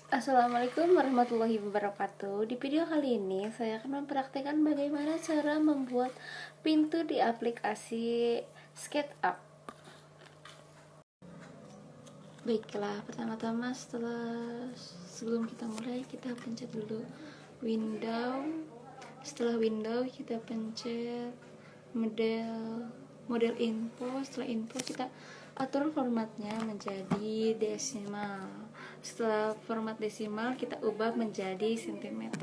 Assalamualaikum warahmatullahi wabarakatuh. Di video kali ini saya akan mempraktikkan bagaimana cara membuat pintu di aplikasi SketchUp. Baiklah, pertama-tama sebelum kita mulai, kita pencet dulu window. Setelah window kita pencet model info. Setelah info kita atur formatnya menjadi desimal. Setelah format desimal kita ubah menjadi cm.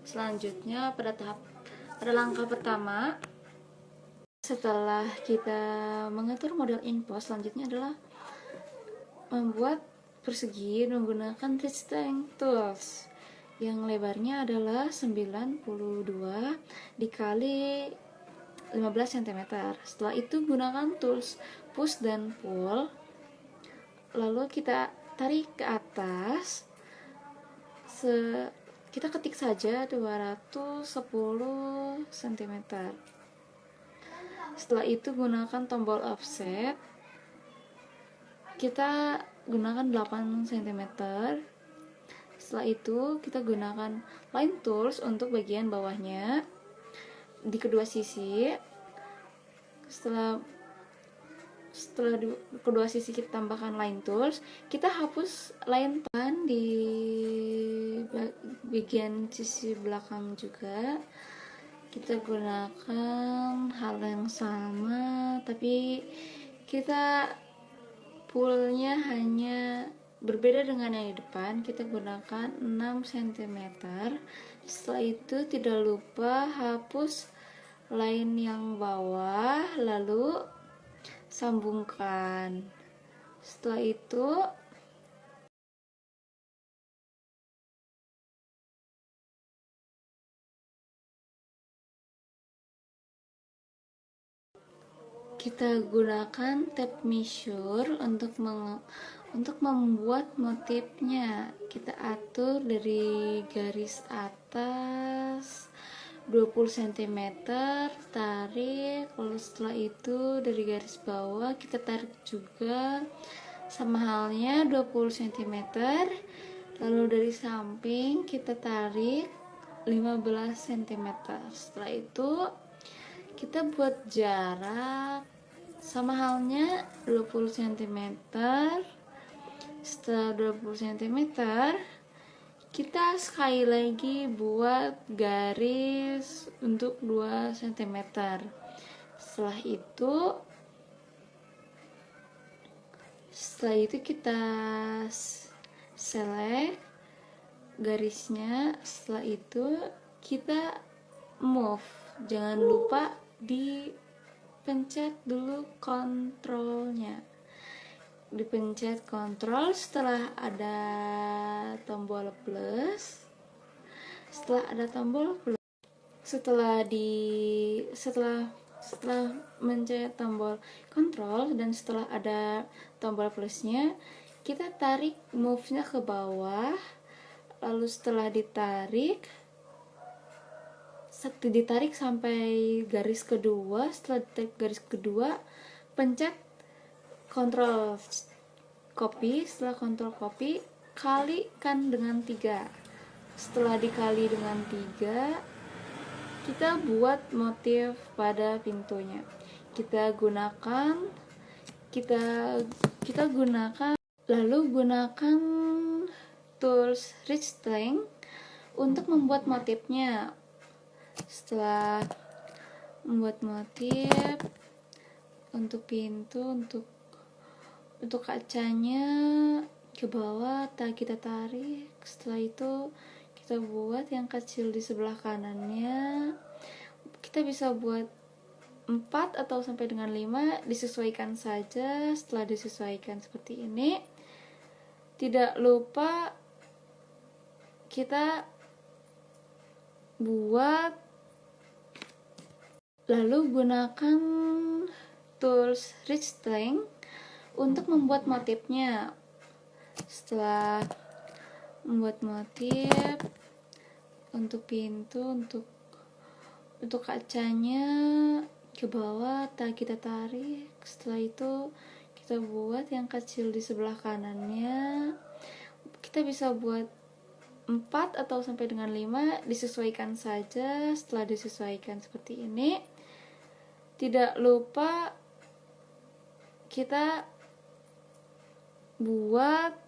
Selanjutnya pada langkah pertama, setelah kita mengatur model info, selanjutnya adalah membuat persegi menggunakan Rectangle Tools yang lebarnya adalah 92 dikali 15 cm. Setelah itu gunakan tools push dan pull, lalu kita tarik ke atas. Kita ketik saja 210 cm. Setelah itu gunakan tombol offset, kita gunakan 8 cm. Setelah itu kita gunakan line tools untuk bagian bawahnya di kedua sisi. Setelah di kedua sisi kita tambahkan line tools, kita hapus line pan di bagian sisi belakang juga. Kita gunakan hal yang sama, tapi kita pullnya hanya berbeda dengan yang di depan. Kita gunakan 6 cm. Setelah itu tidak lupa hapus line yang bawah, lalu sambungkan. Setelah itu kita gunakan tape measure untuk membuat motifnya. Kita atur dari garis atas 20 cm, tarik, lalu setelah itu dari garis bawah kita tarik juga sama halnya 20 cm, lalu dari samping kita tarik 15 cm. Setelah itu kita buat jarak sama halnya 20 cm. Setelah 20 cm, kita sekali lagi buat garis untuk 2 cm. Setelah itu kita select garisnya. Setelah itu kita move. Jangan lupa dipencet dulu kontrolnya. Dipencet kontrol setelah ada tombol plus. Setelah mencet tombol kontrol dan setelah ada tombol plusnya, kita tarik move-nya ke bawah. Lalu setelah ditarik sampai garis kedua. Setelah ditarik garis kedua, pencet kontrol copy. Setelah kontrol copy, kalikan dengan 3. Setelah dikali dengan 3, kita buat motif pada pintunya. Kita gunakan tools Rectangle untuk membuat motifnya. Setelah membuat motif untuk pintu, untuk kacanya ke bawah, kita tarik. Setelah itu kita buat yang kecil di sebelah kanannya. Kita bisa buat 4 atau sampai dengan 5, disesuaikan saja. Setelah disesuaikan seperti ini, tidak lupa kita buat, lalu gunakan tools Rectangle untuk membuat motifnya. Setelah membuat motif untuk pintu, untuk kacanya ke bawah, kita tarik. Setelah itu kita buat yang kecil di sebelah kanannya. kita bisa buat 4 atau sampai dengan 5, disesuaikan saja. Setelah disesuaikan seperti ini, tidak lupa kita buat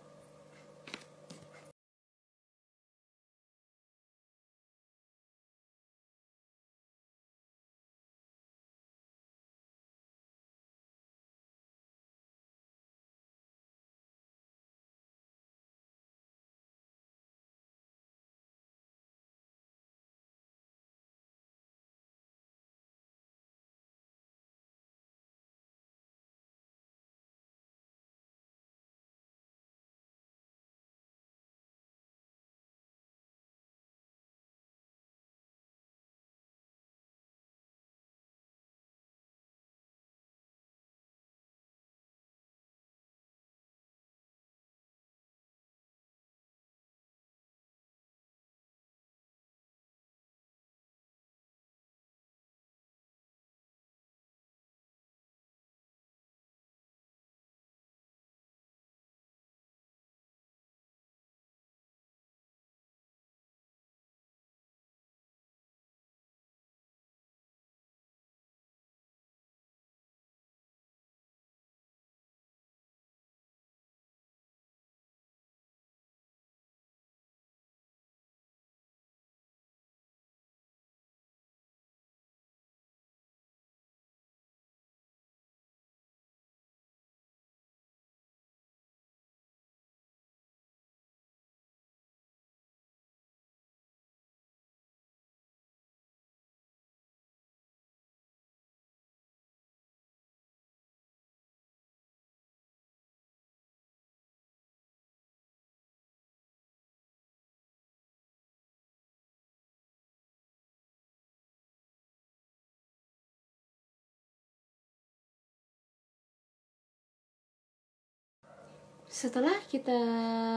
setelah kita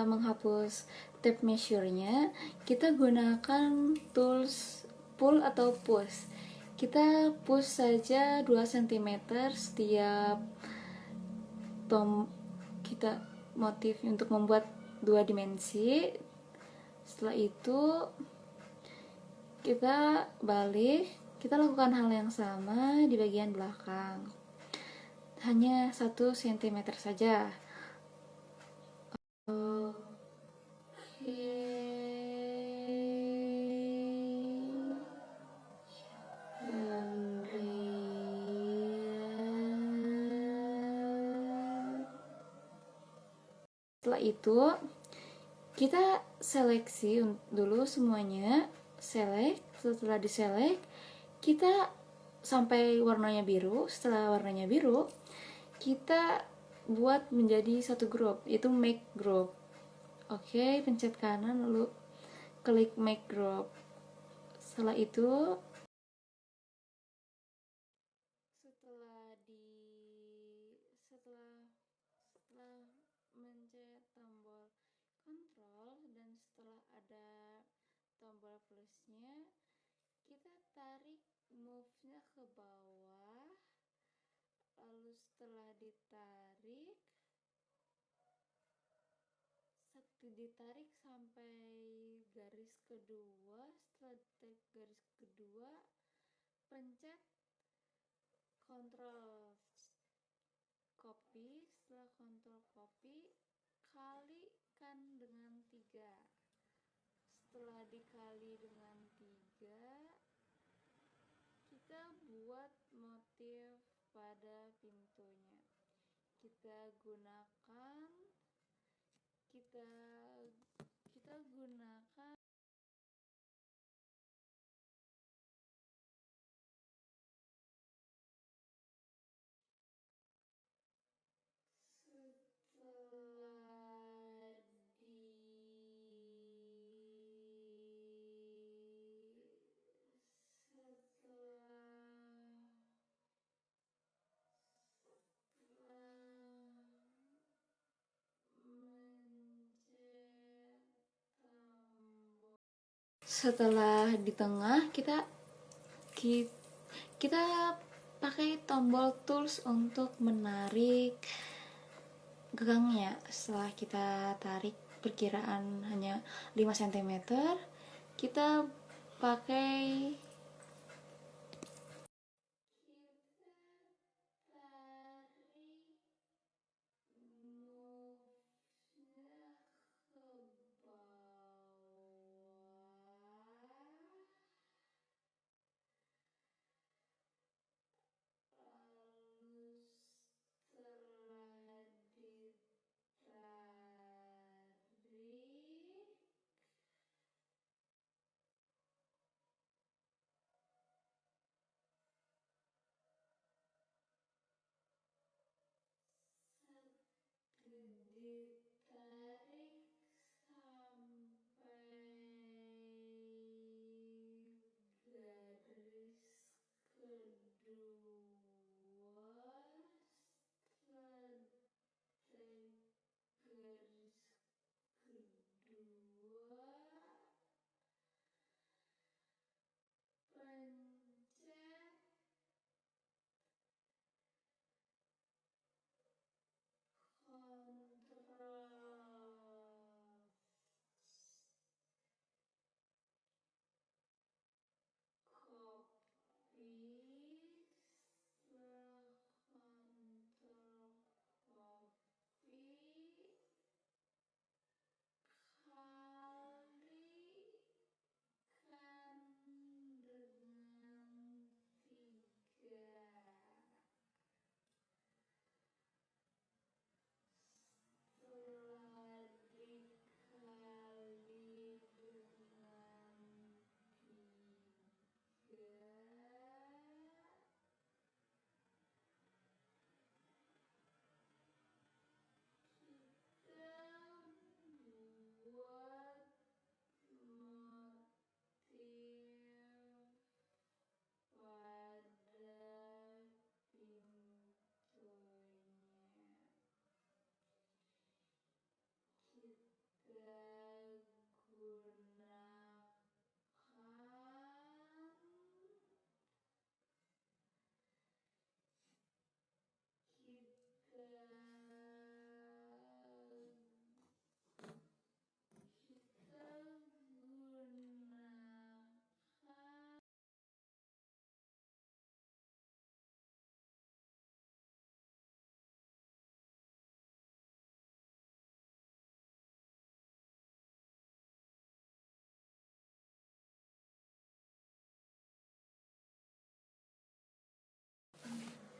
menghapus tape measure-nya, kita gunakan tools pull atau push. Kita push saja 2 cm setiap kita motif untuk membuat 2 dimensi. Setelah itu kita balik, kita lakukan hal yang sama di bagian belakang, hanya 1 cm saja. Setelah itu kita seleksi dulu semuanya, select. Setelah diselect, kita sampai warnanya biru. Setelah warnanya biru, kita buat menjadi satu grup, yaitu make group. Oke, pencet kanan lalu klik make group. Setelah itu, setelah mencet tombol kontrol dan setelah ada tombol plusnya, kita tarik move-nya ke bawah. Lalu setelah ditarik sampai garis kedua. Setelah ditarik garis kedua, pencet kontrol copy. Setelah kontrol copy, kalikan dengan 3. Setelah dikali dengan 3, kita buat motif pada pintunya. Kita gunakan setelah di tengah kita pakai tombol tools untuk menarik gagangnya. Setelah kita tarik perkiraan hanya 5 cm, kita pakai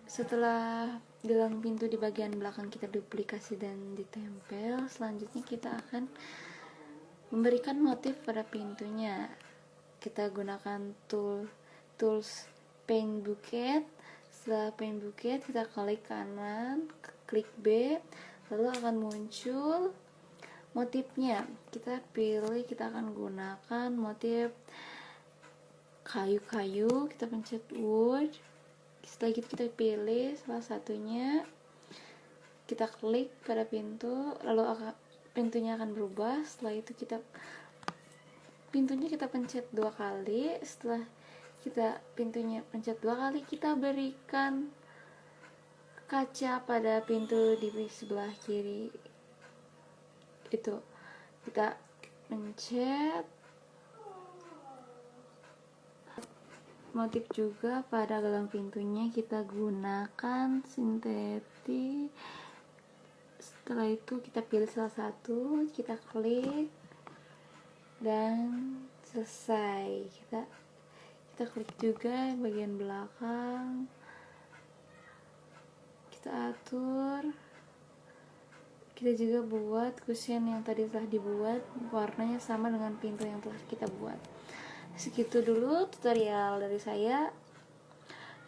setelah gelang pintu di bagian belakang kita duplikasi dan ditempel, selanjutnya kita akan memberikan motif pada pintunya. Kita gunakan tools paint bucket. Setelah paint bucket, kita klik kanan, klik B, lalu akan muncul motifnya. Kita pilih, kita akan gunakan motif kayu-kayu, kita pencet wood. Setelah itu kita pilih salah satunya, kita klik pada pintu, lalu pintunya akan berubah. Setelah itu pintunya kita pencet 2 kali. Setelah kita pintunya pencet 2 kali, kita berikan kaca pada pintu di sebelah kiri. Itu kita pencet motif juga pada gelang pintunya, kita gunakan sintetik. Setelah itu kita pilih salah satu, kita klik dan selesai. Kita klik juga bagian belakang, kita atur. Kita juga buat cushion yang tadi telah dibuat, warnanya sama dengan pintu yang telah kita buat. Segitu dulu tutorial dari saya.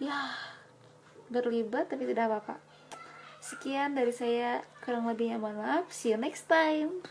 Ya, berlibat tapi tidak apa-apa. Sekian dari saya, kurang lebihnya mohon maaf. See you next time.